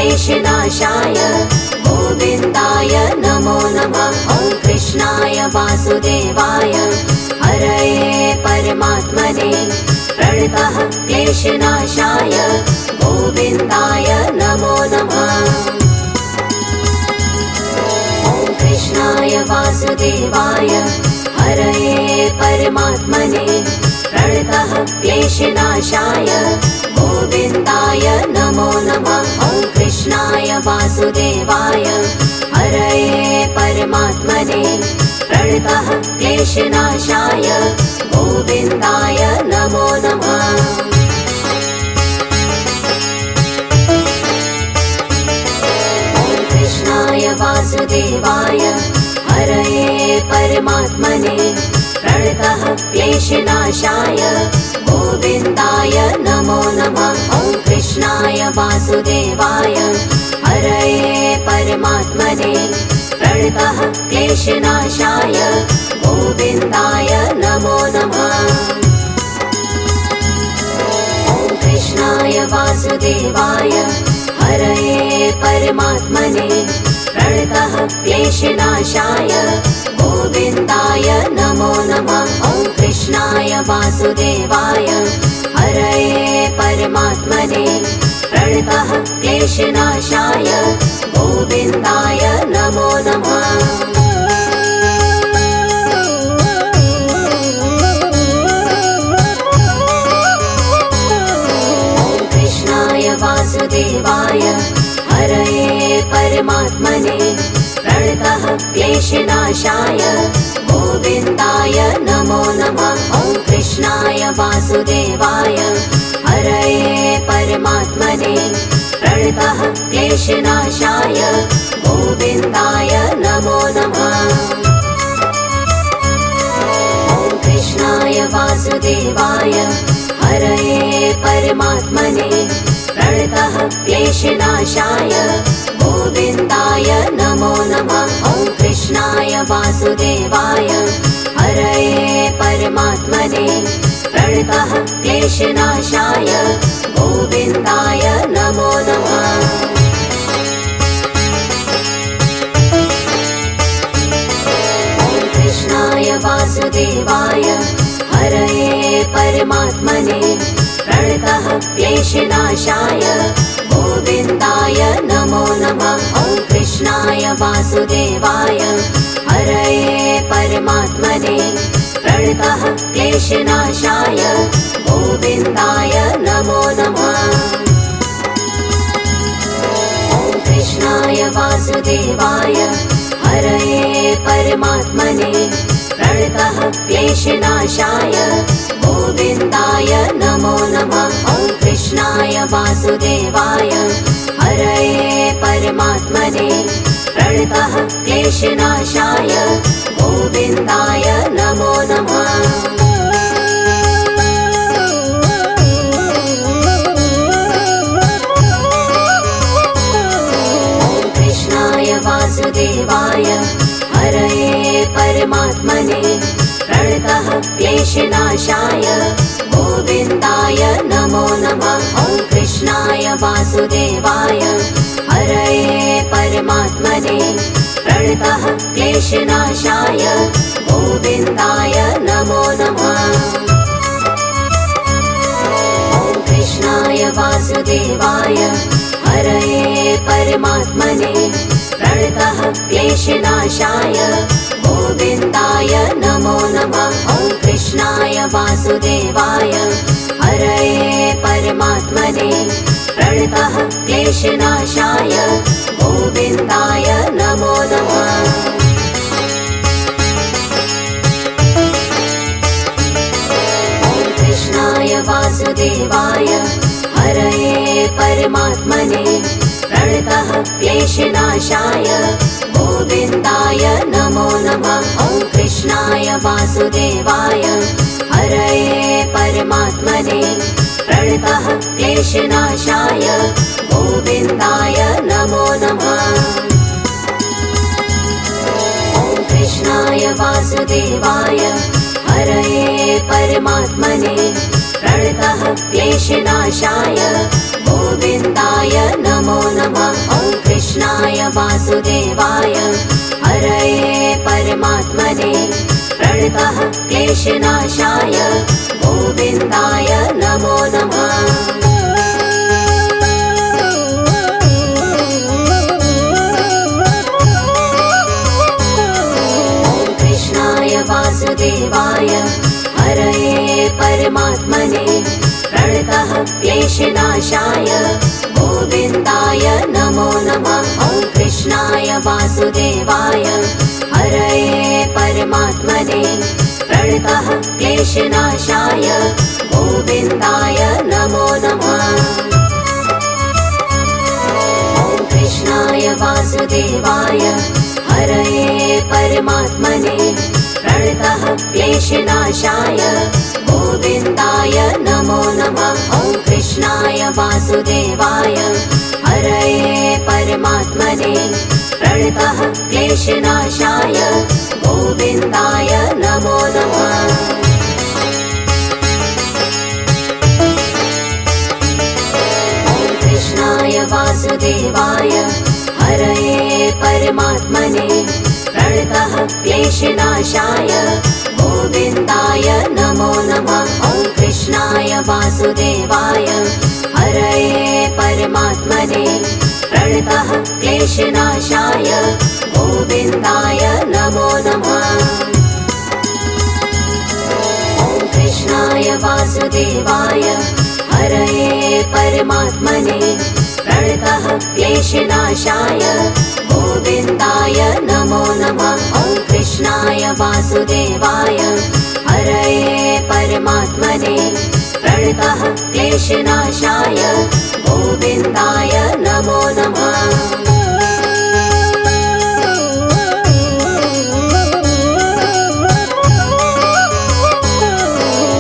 क्लेशनाशाय गोविन्दाय नमो नमः। ॐ कृष्णाय वासुदेवाय हरये परमात्मने प्रणतः क्लेशनाशाय गोविन्दाय नमो नमः। ॐ कृष्णाय वासुदेवाय हरये परमात्मने प्रणतः क्लेशनाशाय गोविन्दाय नमो नमः। ॐ कृष्णाय वासुदेवाय हरये परमात्मने प्रणतः क्लेशनाशाय गोविन्दाय नमो नमः। ॐ कृष्णाय वासुदेवाय हरये परमात्मने प्रणतः क्लेशनाशाय गोविन्दाय नमो नमः। ॐ कृष्णाय वासुदेवाय हरये परमात्मने प्रणतः क्लेशनाशाय गोविन्दाय नमो नमः। ॐ कृष्णाय वासुदेवाय हरये परमात्मने प्रणतः क्लेशनाशाय गोविन्दाय नमो नमः। ॐ कृष्णाय वासुदेवाय हरये परमात्मने प्रणतः क्लेशनाशाय गोविन्दाय नमो नमः। ॐ कृष्णाय वासुदेवाय हरये परमात्मने प्रणतः क्लेशनाशाय गोविन्दाय नमो नमः। ॐ कृष्णाय वासुदेवाय हरये परमात्मने प्रणतः क्लेशनाशाय गोविन्दाय नमो नमः। ॐ कृष्णाय वासुदेवाय हरये परमात्मने प्रणतः क्लेशनाशाय गोविन्दाय नमो नमः। ॐ कृष्णाय वासुदेवाय हरये परमात्मने प्रणतः क्लेशनाशाय गोविन्दाय नमो नमः। ॐ कृष्णाय वासुदेवाय हरये परमात्मने प्रणतः क्लेशनाशाय गोविन्दाय नमो नमः। ॐ कृष्णाय वासुदेवाय हरये परमात्मने प्रणतः क्लेशनाशाय गोविन्दाय नमो नमः। ॐ कृष्णाय वासुदेवाय हरये परमात्मने प्रणतः क्लेशनाशाय गोविन्दाय नमो नमः। ॐ कृष्णाय वासुदेवाय हरये परमात्मने प्रणतः क्लेशनाशाय गोविन्दाय नमो नमः। ॐ कृष्णाय वासुदेवाय हरये परमात्मने प्रणतः क्लेशनाशाय गोविन्दाय नमो नमः। ॐ कृष्णाय वासुदेवाय हरये परमात्मने प्रणतः क्लेशनाशाय गोविन्दाय नमो नमः। ॐ कृष्णाय वासुदेवाय हरये परमात्मने प्रणतः क्लेशनाशाय गोविन्दाय नमो नमः। ॐ कृष्णाय वासुदेवाय हरये परमात्मने प्रणतः क्लेशनाशाय गोविन्दाय नमो नमः। ॐ कृष्णाय वासुदेवाय हरये परमात्मने प्रणतः क्लेशनाशाय गोविन्दाय नमो नमः। ॐ कृष्णाय वासुदेवाय हरये परमात्मने प्रणतः क्लेशनाशाय गोविन्दाय नमो नमः। ॐ कृष्णाय वासुदेवाय हरये परमात्मने प्रणतः क्लेशनाशाय गोविन्दाय नमो नमः। वासुदेवाय हरये परमात्मने प्रणतः क्लेशनाशाय गोविन्दाय नमो नमः। वासुदेवाय हरये परमात्मने प्रणतः क्लेशनाशाय गोविन्दाय नमो नमः। ॐ कृष्णाय वासुदेवाय हरये परमात्मने प्रणतः क्लेशनाशाय गोविन्दाय नमो नमः। ॐ कृष्णाय वासुदेवाय हरये परमात्मने प्रणतः क्लेशनाशाय गोविन्दाय नमो नमः। ॐ कृष्णाय वासुदेवाय हरये परमात्मने प्रणतः क्लेशनाशाय गोविन्दाय नमो नमः। ॐ कृष्णाय वासुदेवाय हरये परमात्मने प्रणतः क्लेशनाशाय गोविन्दाय नमो नमः। ॐ कृष्णाय वासुदेवाय हरये परमात्मने प्रणतः क्लेशनाशाय गोविन्दाय नमो नमः। ॐ कृष्णाय वासुदेवाय हरये परमात्मने प्रणतः क्लेशनाशाय गोविन्दाय नमो नमः। ॐ कृष्णाय वासुदेवाय हरये परमात्मने प्रणतः क्लेशनाशाय गोविन्दाय नमो नमः।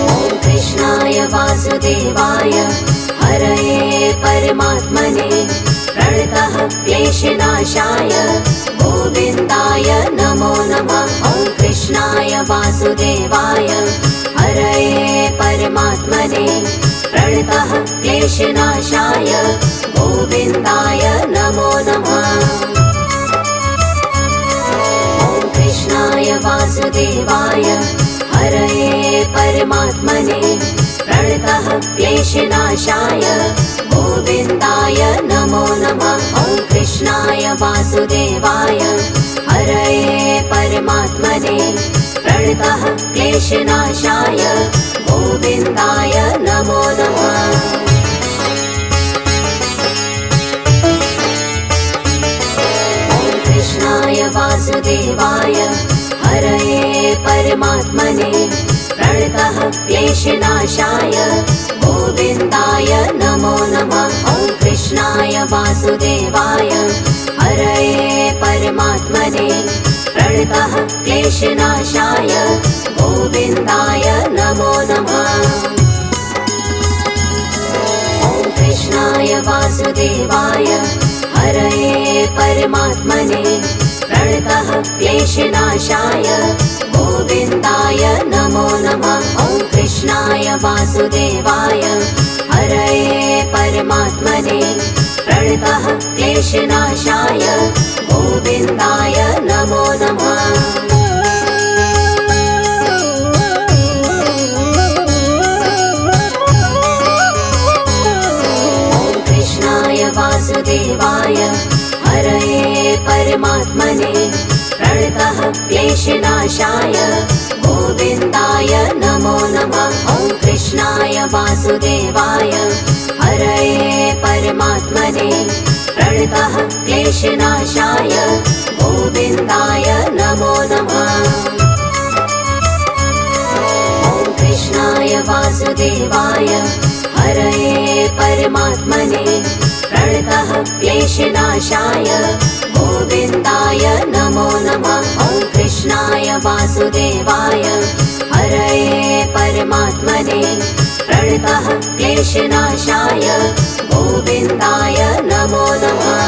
ॐ कृष्णाय वासुदेवाय हरये परमात्मने प्रणतः क्लेशनाशाय गोविन्दाय नमो नमः। ॐ कृष्णाय वासुदेवाय हरये परमात्मने प्रणतः क्लेशनाशाय गोविन्दाय नमो नमः। ॐ कृष्णाय वासुदेवाय हरये परमात्मने प्रणतः क्लेशनाशाय गोविन्दाय नमो नमः। ॐ कृष्णाय वासुदेवाय हरये परमात्मने प्रणतः क्लेशनाशाय गोविन्दाय नमो नमः। ॐ कृष्णाय वासुदेवाय हरये परमात्मने प्रणतः क्लेशनाशाय गोविन्दाय नमो नमः। ॐ कृष्णाय वासुदेवाय हरये परमात्मने प्रणतः क्लेशनाशाय गोविन्दाय नमो नमः। ॐ कृष्णाय वासुदेवाय हरये परमात्मने प्रणतः क्लेशनाशाय गोविन्दाय नमो नमः। ॐ कृष्णाय वासुदेवाय हरये परमात्मने प्रणतः क्लेशनाशाय गोविन्दाय नमो नमः। ॐ कृष्णाय वासुदेवाय हरये परमात्मने प्रणतः क्लेशनाशाय गोविन्दाय नमो नमः। ॐ कृष्णाय वासुदेवाय हरये परमात्मने प्रणतः क्लेशनाशाय गोविन्दाय नमो नमः। ॐ कृष्णाय वासुदेवाय हरये परमात्मने प्रणतः क्लेशनाशाय गोविन्दाय नमो नमः। ॐ कृष्णाय वासुदेवाय हरये परमात्मने प्रणतः क्लेशनाशाय गोविन्दाय नमो नमः।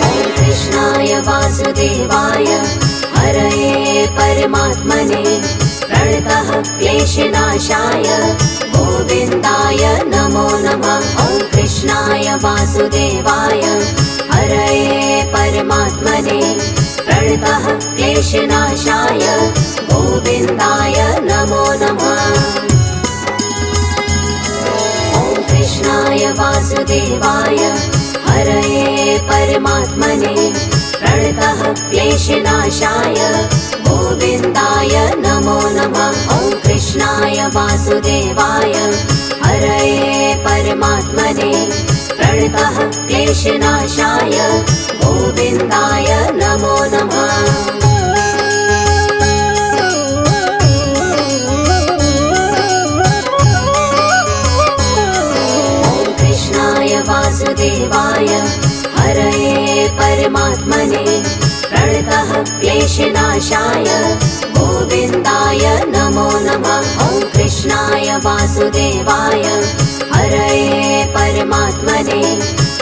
ॐ कृष्णाय वासुदेवाय हरये परमात्मने प्रणतः क्लेशनाशाय गोविन्दाय नमो नमः। ॐ वासुदेवाय हरये परमात्मने प्रणतः क्लेशनाशाय गोविन्दाय नमो नमः। ॐ कृष्णाय वासुदेवाय हरये परमात्मने प्रणतः क्लेशनाशाय गोविन्दाय नमो नमः। ॐ कृष्णाय वासुदेवाय हरये परमात्मने प्रणतः क्लेशनाशाय गोविन्दाय नमो नमः। ॐ कृष्णाय वासुदेवाय हरये परमात्मने प्रणतः क्लेशनाशाय गोविन्दाय नमो नमः। ॐ कृष्णाय वासुदेवाय हरये परमात्मने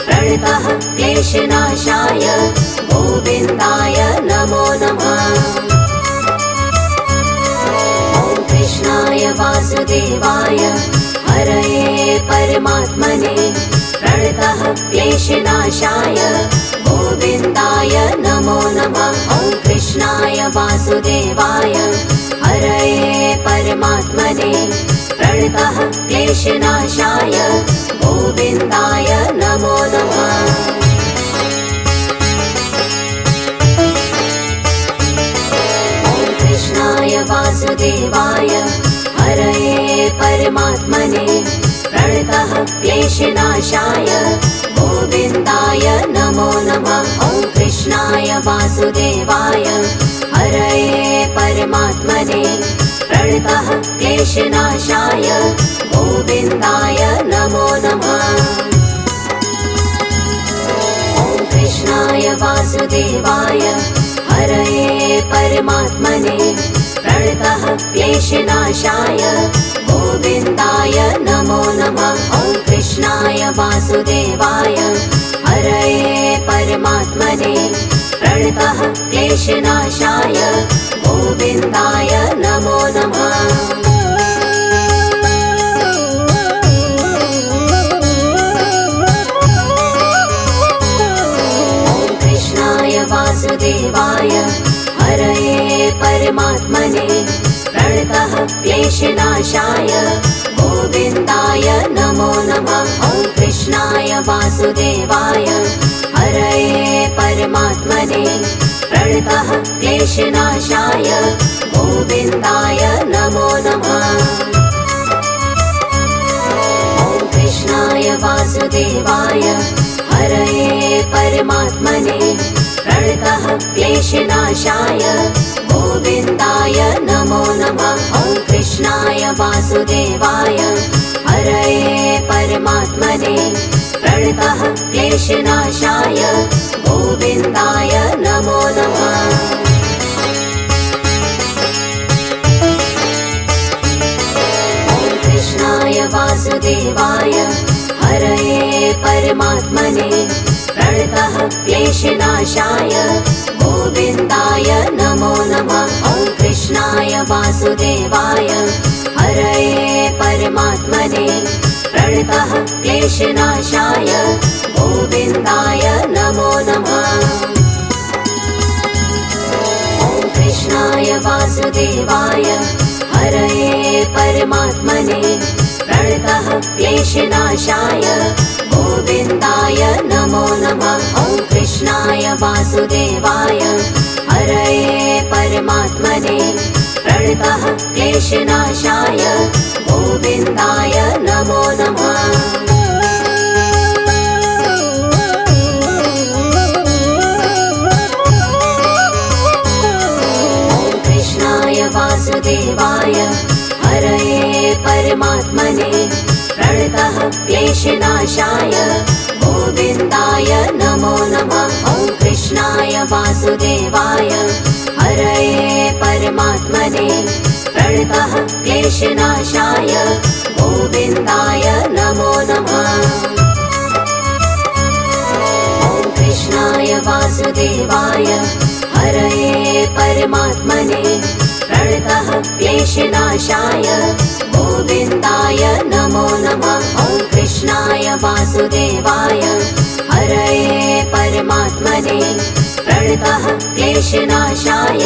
प्रणतः क्लेशनाशाय गोविन्दाय नमो नमः। ॐ कृष्णाय वासुदेवाय हरये परमात्मने प्रणतः क्लेशनाशाय गोविन्दाय नमो नमः। ॐ कृष्णाय वासुदेवाय हरये परमात्मने प्रणतः क्लेशनाशाय गोविन्दाय नमो नमः। ॐ कृष्णाय वासुदेवाय हरये परमात्मने प्रणतः क्लेशनाशाय गोविन्दाय नमो नमः। ॐ कृष्णाय वासुदेवाय हरये परमात्मने प्रणतः क्लेशनाशाय गोविन्दाय नमो नमः। ॐ कृष्णाय वासुदेवाय हरये परमात्मने प्रणतः क्लेशनाशाय गोविन्दाय नमो नमः। ॐ कृष्णाय वासुदेवाय हरये परमात्मने प्रणतः क्लेशनाशाय गोविन्दाय नमो नमः। ॐ कृष्णाय वासुदेवाय हरये परमात्मने प्रणतः क्लेशनाशाय गोविन्दाय नमो नमः। ॐ कृष्णाय वासुदेवाय हरये परमात्मने प्रणतः क्लेशनाशाय गोविन्दाय नमो नमः। ॐ कृष्णाय वासुदेवाय हरये परमात्मने प्रणतः क्लेशनाशाय गोविन्दाय नमो नमः। ॐ कृष्णाय वासुदेवाय हरये परमात्मने प्रणतः क्लेशनाशाय गोविन्दाय नमो नमः। ॐ कृष्णाय वासुदेवाय हरये परमात्मने प्रणतः क्लेशनाशाय गोविन्दाय नमो नमः। ॐ कृष्णाय वासुदेवाय हरये परमात्मने प्रणतः क्लेशनाशाय गोविन्दाय नमो नमः। ॐ कृष्णाय वासुदेवाय हरये परमात्मने प्रणतः क्लेशनाशाय गोविन्दाय नमो नमः। ॐ कृष्णाय वासुदेवाय हरये परमात्मने प्रणतः क्लेशनाशाय गोविन्दाय नमो नमः। ॐ कृष्णाय वासुदेवाय हरये परमात्मने प्रणतः क्लेशनाशाय गोविन्दाय नमो नमः। ॐ कृष्णाय वासुदेवाय हरये परमात्मने प्रणतः क्लेशनाशाय गोविन्दाय नमो नमः। ॐ कृष्णाय वासुदेवाय हरये परमात्मने प्रणतः क्लेशनाशाय गोविन्दाय नमो नमः। ॐ कृष्णाय वासुदेवाय वासुदेवाय हरये परमात्मने प्रणतः क्लेशनाशाय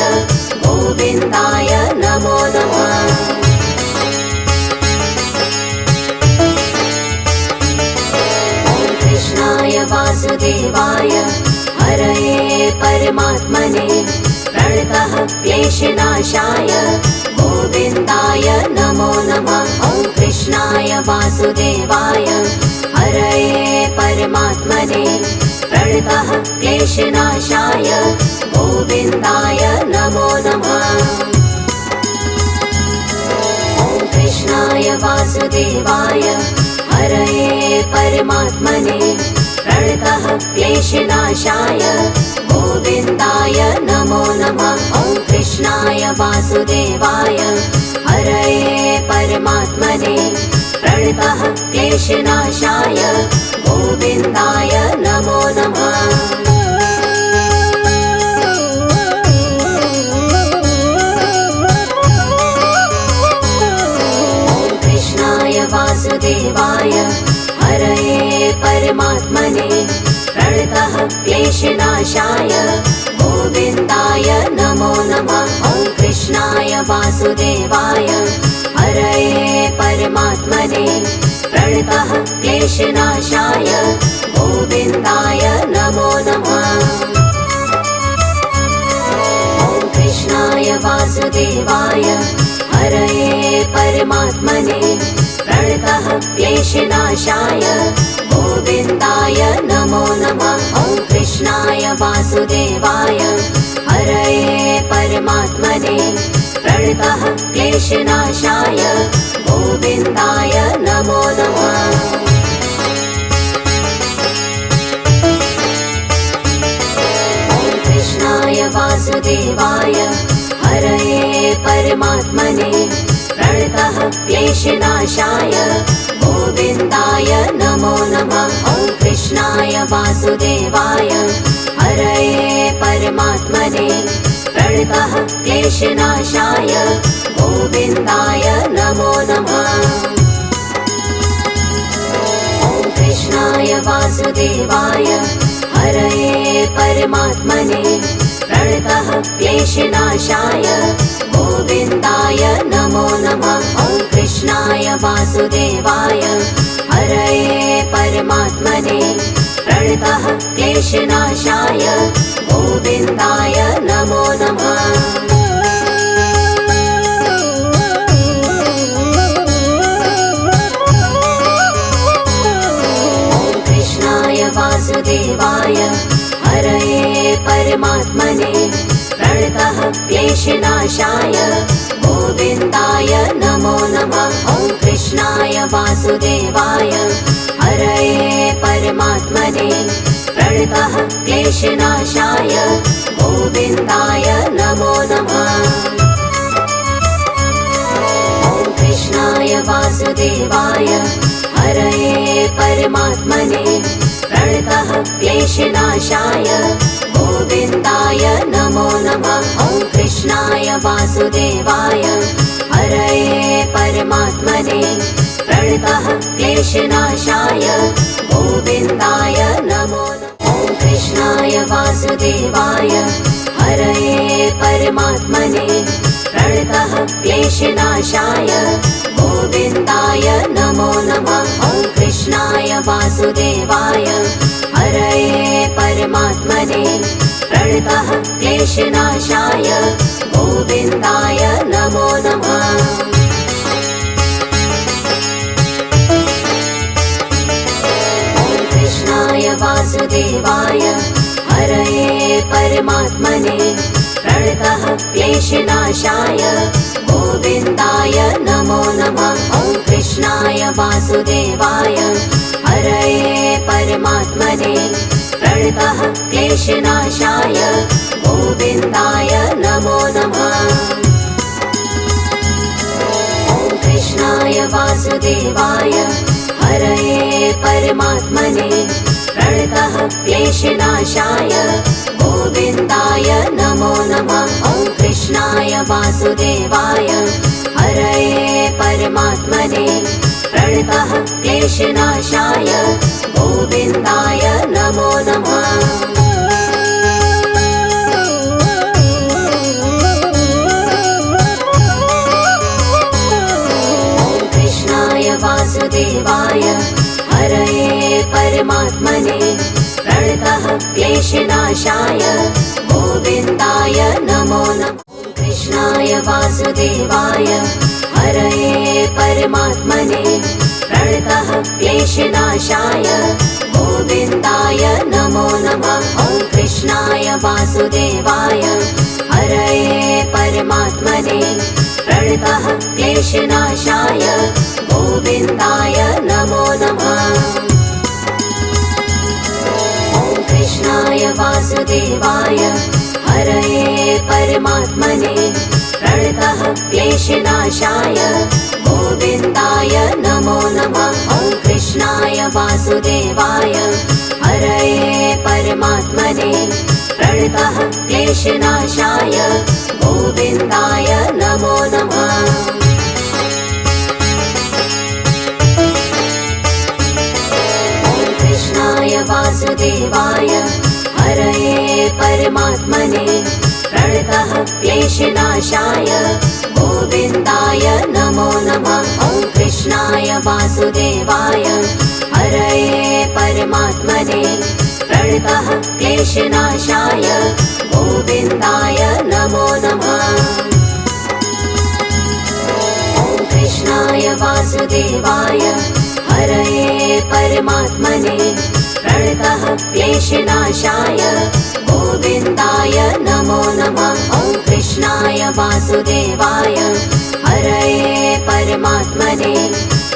गोविन्दाय नमो नमः। कृष्णाय वासुदेवाय हरये परमात्मने प्रणतः क्लेशनाशाय गोविन्दाय नमो नमः। ॐ कृष्णाय वासुदेवाय हरये परमात्मने प्रणतः क्लेशनाशाय गोविन्दाय नमो नमः। ॐ कृष्णाय वासुदेवाय हरये परमात्मने प्रणतः क्लेशनाशाय गोविन्दाय नमो नमः। ॐ कृष्णाय वासुदेवाय हरये परमात्मने प्रणतः क्लेशनाशाय गोविन्दाय नमो नमः। वासुदेवाय हरये परमात्मने प्रणतः क्लेशनाशाय गोविन्दाय नमो नमः। ॐ कृष्णाय वासुदेवाय हरये परमात्मने प्रणतः क्लेशनाशाय गोविन्दाय नमो नमः। ॐ कृष्णाय वासुदेवाय हरये परमात्मने प्रणतः क्लेशनाशाय गोविन्दाय नमो नमः। ॐ कृष्णाय वासुदेवाय हरये परमात्मने प्रणतः क्लेशनाशाय गोविन्दाय नमो नमः। ॐ कृष्णाय वासुदेवाय हरये परमात्मने प्रणतः क्लेशनाशाय गोविन्दाय नमो नमः। ॐ कृष्णाय वासुदेवाय हरये परमात्मने प्रणतः क्लेशनाशाय गोविन्दाय नमो नमः। ॐ कृष्णाय वासुदेवाय हरये परमात्मने प्रणतः क्लेशनाशाय गोविन्दाय नमो नमः। ॐ कृष्णाय वासुदेवाय हरये परमात्मने प्रणतः क्लेशनाशाय गोविन्दाय नमो नमः। ॐ कृष्णाय वासुदेवाय हरये परमात्मने प्रणतः क्लेशनाशाय गोविन्दाय नमो नमः। ॐ कृष्णाय वासुदेवाय हरये परमात्मने प्रणतः क्लेशनाशाय गोविन्दाय नमो नमः। ॐ कृष्णाय वासुदेवाय हरये परमात्मने प्रणतः क्लेशनाशाय गोविन्दाय नमो नमः। ॐ कृष्णाय वासुदेवाय हरये परमात्मने प्रणतः क्लेशनाशाय गोविन्दाय नमो नमः। ॐ कृष्णाय वासुदेवाय हरये परमात्मने प्रणतः क्लेशनाशाय गोविन्दाय नमो नमः। ॐ कृष्णाय वासुदेवाय हरये परमात्मने प्रणतः क्लेशनाशाय गोविन्दाय नमो नमः। ॐ कृष्णाय वासुदेवाय हरये परमात्मने प्रणतः क्लेशनाशाय गोविन्दाय नमो नमः। ॐ कृष्णाय वासुदेवाय हरये परमात्मने प्रणतः क्लेशनाशाय गोविन्दाय नमो नमः। ॐ कृष्णाय वासुदेवाय हरये परमात्मने प्रणतः क्लेशनाशाय गोविन्दाय नमो नमः। ॐ कृष्णाय वासुदेवाय हरये परमात्मने प्रणतः क्लेशनाशाय क्लेशनाशाय गोविन्दाय नमो नमः। वासुदेवाय हरये परमात्मने प्रणतः क्लेशनाशाय गोविन्दाय नमो नमः। कृष्णाय वासुदेवाय हरये परमात्मने प्रणतः क्लेशनाशाय गोविन्दाय नमो नमः। ॐ कृष्णाय वासुदेवाय हरये परमात्मने प्रणतः क्लेशनाशाय गोविन्दाय नमो नमः। ॐ कृष्णाय वासुदेवाय हरये परमात्मने प्रणतः क्लेशनाशाय गोविन्दाय नमो नमः। ॐ कृष्णाय वासुदेवाय हरये परमात्मने प्रणतः क्लेशनाशाय गोविन्दाय नमो नमः। वासुदेवाय हरये परमात्मने प्रणतः क्लेशनाशाय गोविन्दाय नमो नमः। ॐ कृष्णाय वासुदेवाय हरये परमात्मने प्रणतः क्लेशनाशाय गोविन्दाय नमो नमः। ॐ कृष्णाय वासुदेवाय हरये परमात्मने प्रणतः क्लेशनाशाय गोविन्दाय नमो नमः। ॐ कृष्णाय वासुदेवाय हरये परमात्मने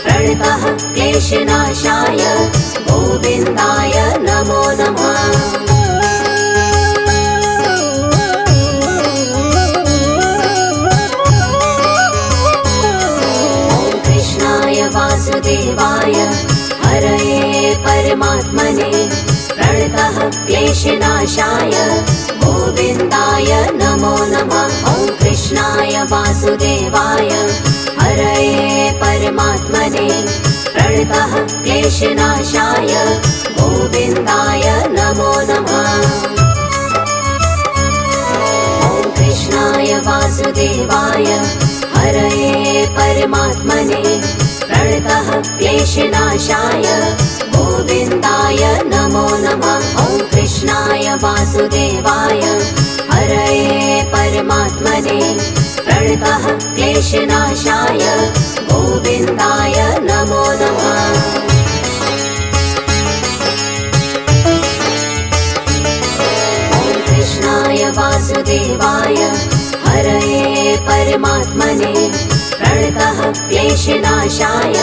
प्रणतः क्लेशनाशाय गोविन्दाय नमो नमः। वासुदेवाय हरये परमात्मने प्रणतः क्लेशनाशाय गोविन्दाय नमो नमः। ॐ कृष्णाय वासुदेवाय हरये परमात्मने प्रणतः क्लेशनाशाय गोविन्दाय नमो नमः। ॐ कृष्णाय वासुदेवाय हरये परमात्मने प्रणतः क्लेशनाशाय गोविन्दाय नमो नमः। ॐ कृष्णाय वासुदेवाय हरये परमात्मने प्रणतः क्लेशनाशाय गोविन्दाय नमो नमः। ॐ कृष्णाय वासुदेवाय हरये परमात्मने प्रणतः क्लेशनाशाय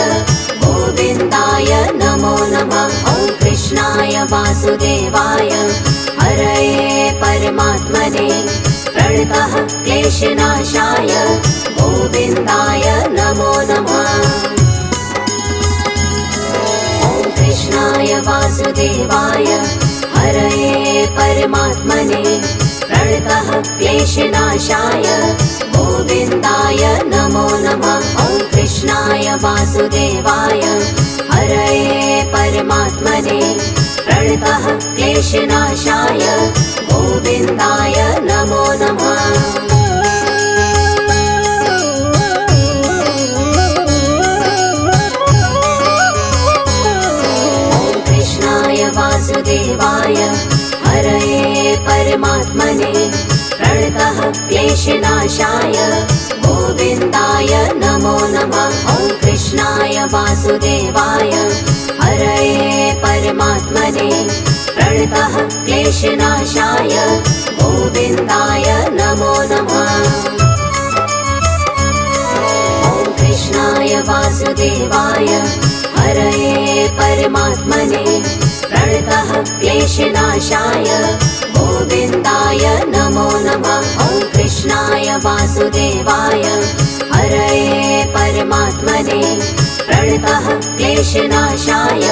गोविन्दाय नमो नमः। ॐ कृष्णाय वासुदेवाय हरये परमात्मने प्रणतः क्लेशनाशाय गोविन्दाय नमो नमः। ॐ कृष्णाय वासुदेवाय हरये परमात्मने प्रणतः क्लेशनाशाय गोविन्दाय नमो नमः। ॐ कृष्णाय वासुदेवाय हरये परमात्मने प्रणतः क्लेशनाशाय गोविन्दाय नमो नमः। ॐ कृष्णाय वासुदेवाय हरये परमात्मने प्रणतः क्लेशनाशाय गोविन्दाय नमो नमः। ॐ कृष्णाय वासुदेवाय हरये परमात्मने प्रणतः क्लेशनाशाय गोविन्दाय नमो नमः। ॐ कृष्णाय वासुदेवाय हरये परमात्मने प्रणतः क्लेशनाशाय गोविन्दाय नमो नमः। ॐ कृष्णाय वासुदेवाय हरये परमात्मने प्रणतः क्लेशनाशाय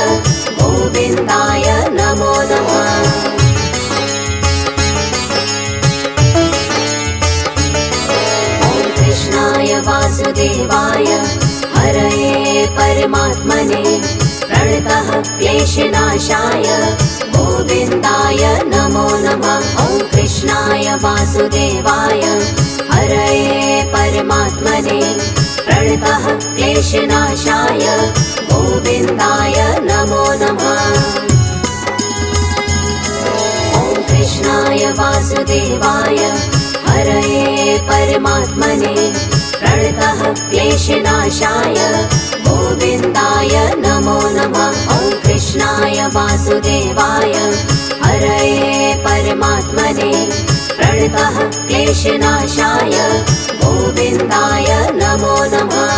गोविन्दाय नमो नमः। ॐ कृष्णाय वासुदेवाय हरये परमात्मने प्रणतः क्लेशनाशाय गोविन्दाय नमो नमः। ॐ कृष्णाय वासुदेवाय हरये परमात्मने प्रणतः क्लेशनाशाय गोविन्दाय नमो नमः। ॐ कृष्णाय वासुदेवाय हरये परमात्मने प्रणतः क्लेशनाशाय गोविन्दाय नमो नमः। ॐ कृष्णाय वासुदेवाय हरये परमात्मने प्रणतः क्लेशनाशाय गोविन्दाय नमो नमः।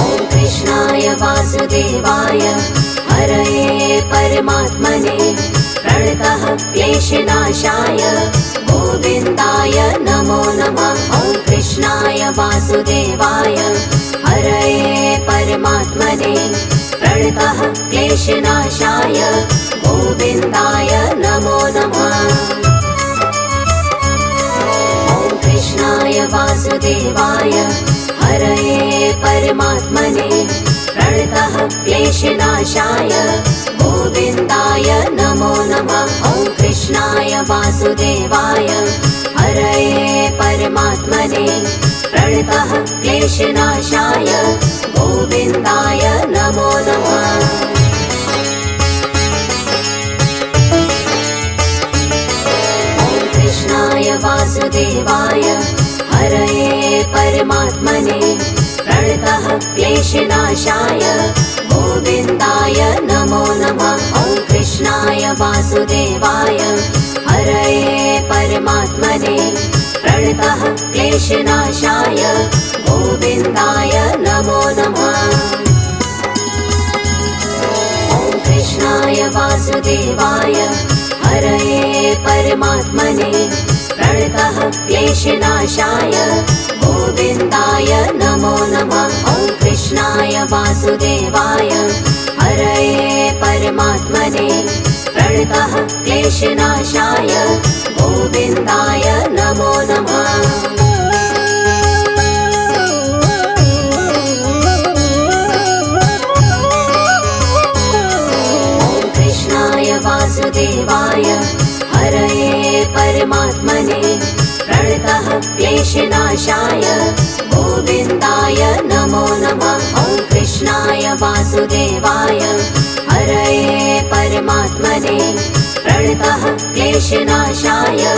ॐ कृष्णाय वासुदेवाय हरये परमात्मने प्रणतः क्लेशनाशाय गोविन्दाय नमो नमः। ॐ कृष्णाय वासुदेवाय हरये परमात्मने प्रणतः क्लेशनाशाय गोविन्दाय नमो नमः। ॐ कृष्णाय वासुदेवाय हरये परमात्मने प्रणतः क्लेशनाशाय गोविन्दाय नमो नमः। ॐ कृष्णाय वासुदेवाय हरये परमात्मने प्रणतः क्लेशनाशाय गोविन्दाय नमो नमः। ॐ कृष्णाय वासुदेवाय हरये परमात्मने प्रणतः क्लेशनाशाय गोविन्दाय नमो नमः। ॐ कृष्णाय वासुदेवाय हरये परमात्मने प्रणतः क्लेशनाशाय गोविन्दाय नमो नमः। ॐ कृष्णाय वासुदेवाय हरये परमात्मने प्रणतः क्लेशनाशाय गोविन्दाय नमो नमः। ॐ कृष्णाय वासुदेवाय हरये परमात्मने प्रणतः क्लेशनाशाय गोविन्दाय नमो नमः। ॐ कृष्णाय वासुदेवाय हरये परमात्मने प्रणतः क्लेशनाशाय गोविन्दाय नमो नमः। ॐ कृष्णाय वासुदेवाय हरये परमात्मने प्रणतः क्लेशनाशाय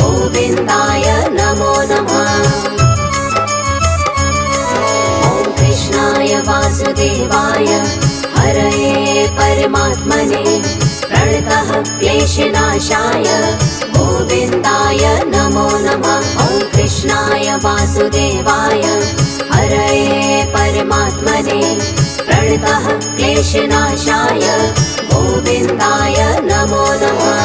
गोविन्दाय नमो नमः। ॐ कृष्णाय वासुदेवाय हरये परमात्मने प्रणतः क्लेशनाशाय गोविन्दाय नमो नमः। ॐ कृष्णाय वासुदेवाय हरये परमात्मने प्रणतः क्लेशनाशाय गोविन्दाय नमो नमः।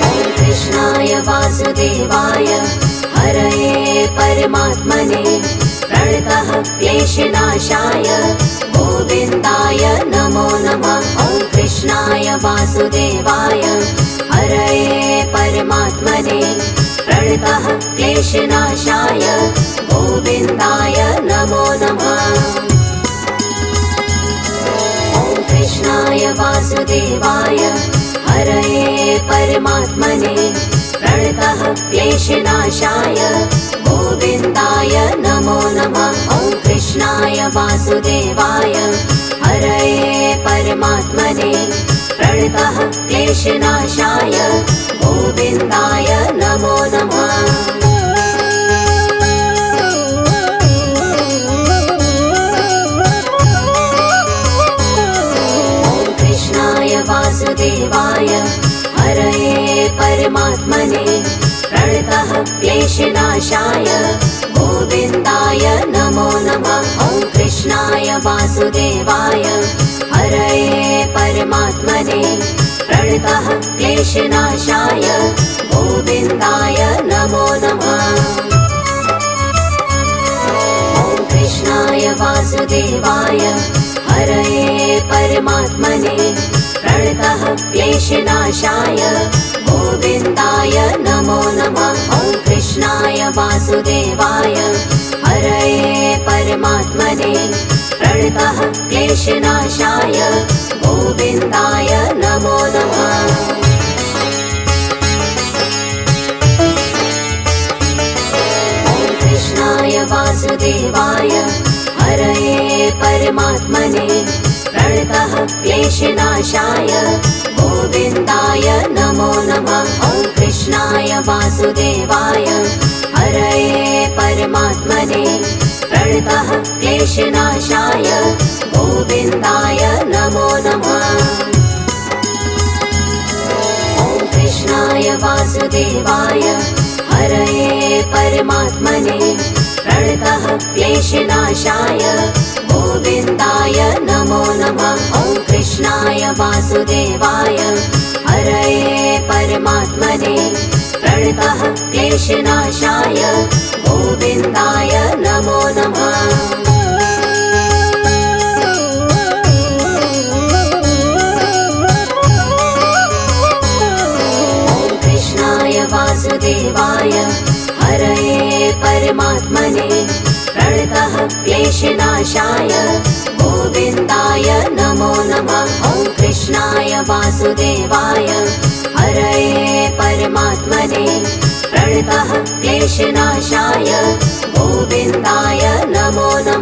ॐ कृष्णाय वासुदेवाय हरये परमात्मने प्रणतः क्लेशनाशाय गोविन्दाय नमो नमः। ॐ कृष्णाय वासुदेवाय हरये परमात्मने प्रणतः क्लेशनाशाय गोविन्दाय नमो नमः। ॐ कृष्णाय वासुदेवाय हरये परमात्मने प्रणतः क्लेशनाशाय गोविन्दाय नमो नमः। ॐ कृष्णाय वासुदेवाय हरये परमात्मने प्रणतः क्लेशनाशाय गोविन्दाय नमो नमः। ॐ कृष्णाय वासुदेवाय हरये परमात्मने प्रणतः क्लेशनाशाय गोविन्दाय नमो नमः। ॐ कृष्णाय वासुदेवाय हरये परमात्मने प्रणतः क्लेशनाशाय गोविन्दाय नमो नमः। ॐ कृष्णाय वासुदेवाय हरये परमात्मने प्रणतः क्लेशनाशाय गोविन्दाय नमो नमः। ॐ कृष्णाय वासुदेवाय हरये परमात्मने प्रणतः क्लेशनाशाय गोविन्दाय नमो नमः। कृष्णाय वासुदेवाय हरये परमात्मने प्रणतः क्लेशनाशाय गोविन्दाय नमो नमः। ॐ कृष्णाय वासुदेवाय हरये परमात्मने प्रणतः क्लेशनाशाय गोविन्दाय नमो नमः। ॐ कृष्णाय वासुदेवाय हरये परमात्मने प्रणतः क्लेशनाशाय गोविन्दाय नमो नमः। ॐ कृष्णाय वासुदेवाय हरये परमात्मने प्रणतः क्लेशनाशाय गोविन्दाय नमो नमः। वासुदेवाय हरये परमात्मने प्रणतः क्लेशनाशाय गोविन्दाय नमो नमः। ॐ कृष्णाय वासुदेवाय हरये परमात्मने प्रणतः क्लेशनाशाय गोविन्दाय नमो नमः।